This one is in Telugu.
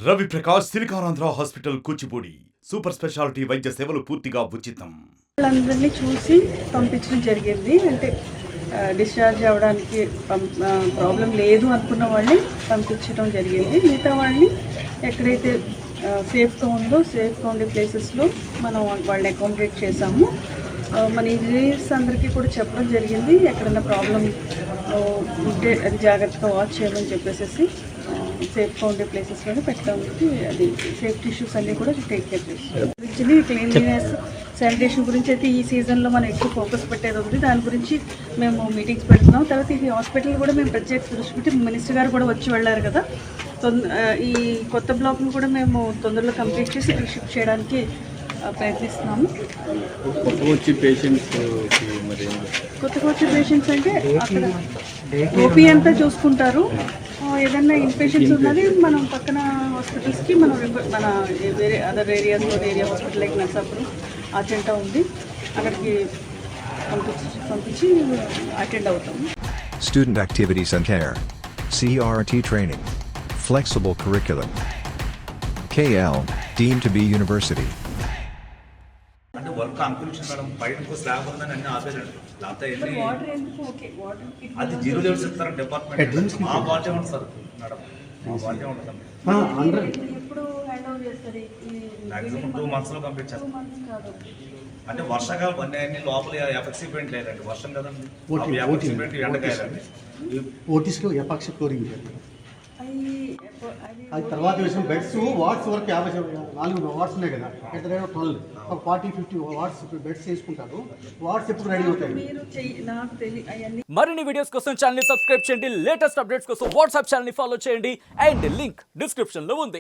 Ravi Prakash Siliconandhra hospital Kuchipudi super speciality వైద్య సేవలు పూర్తిగా ఉచితం. వాళ్ళందరినీ చూసి పంపించడం జరిగింది. అంటే డిశ్చార్జ్ అవ్వడానికి ప్రాబ్లం లేదు అనుకున్న వాళ్ళని పంపించడం జరిగింది. మిగతా వాళ్ళని ఎక్కడైతే సేఫ్గా ఉండే ప్లేసెస్లో మనం వాళ్ళని అకామిడేట్ చేసాము. మన ఇంజనీర్స్ అందరికీ కూడా చెప్పడం జరిగింది, ఎక్కడైనా ప్రాబ్లం ఉంటే అది జాగ్రత్తగా వాచ్ చేయమని చెప్పేసి సేఫ్గా ఉండే ప్లేసెస్లోనే పెట్టడానికి అది సేఫ్టీ ఇష్యూస్ అన్నీ కూడా టేక్ కేర్ చేస్తుంది. క్లీన్లీనెస్, శానిటేషన్ గురించి అయితే ఈ సీజన్లో మనం ఎక్కువ ఫోకస్ పెట్టేది ఉంది. దాని గురించి మేము మీటింగ్స్ పెడుతున్నాం. తర్వాత ఈ హాస్పిటల్ కూడా మేము ప్రత్యేక దృష్టి పెట్టి మినిస్టర్ గారు కూడా వచ్చి వెళ్ళారు కదా, ఈ కొత్త బ్లాక్ను కూడా మేము తొందరలో కంప్లీట్ చేసి ఇక్కడ షిఫ్ట్ చేయడానికి ప్రయత్నిస్తున్నాము. కొత్తగా వచ్చే పేషెంట్స్ అంటే అక్కడ ఓపీ అంతా చూసుకుంటారు. ఏదన్నా ఇన్పేషెంట్స్ ఉన్నది మనం పక్కన హాస్పిటల్స్కి మనం మన వేరే other area hospital like Narsapuram attend ఉంది, అక్కడికి పంపించి అటెండ్ అవుతాము. Student activities and care, CRT training, flexible curriculum, KL deemed to be university. అంటే వర్క్ అంకులించిన మేడం బయటకు స్లాబ్ ఉందని అన్ని ఆపేదండి. అది జీరో లెవెల్స్ ఇస్తారు డిపార్ట్మెంట్. మా బాధ్యత ఉంటుంది సార్ మేడం, మా బాధ్యత ఉంటుంది. మాక్సిమం 2 months లో కంప్లీట్ చేస్తాం. అంటే వర్షాకాలం అన్ని లోపల ఎఫెక్సీ పెయింట్ లేదండి, వర్షం కదండి. ఎఫెక్సీ పెయింట్ ఎండకాయాలండి. ఓటీస్లో ఎపాక్సీ ఫ్లోరింగ్ అది తర్వాత విషయం. బెడ్స్ వాట్స్ వరకు 54 వాట్స్ ఉన్నాయి కదా, at the rate of 12 40-50 vats beds చేసుకుంటారు. వాట్స్ ఎప్పుడు రెడీ అవుతాయి? మరిన్ని వీడియోస్ కోసం ఛానల్ ని సబ్స్క్రైబ్ చేయండి. లేటెస్ట్ అప్డేట్స్ కోసం వాట్సాప్ ఛానల్ ని ఫాలో చేయండి. అండ్ లింక్ డిస్క్రిప్షన్ లో ఉంది.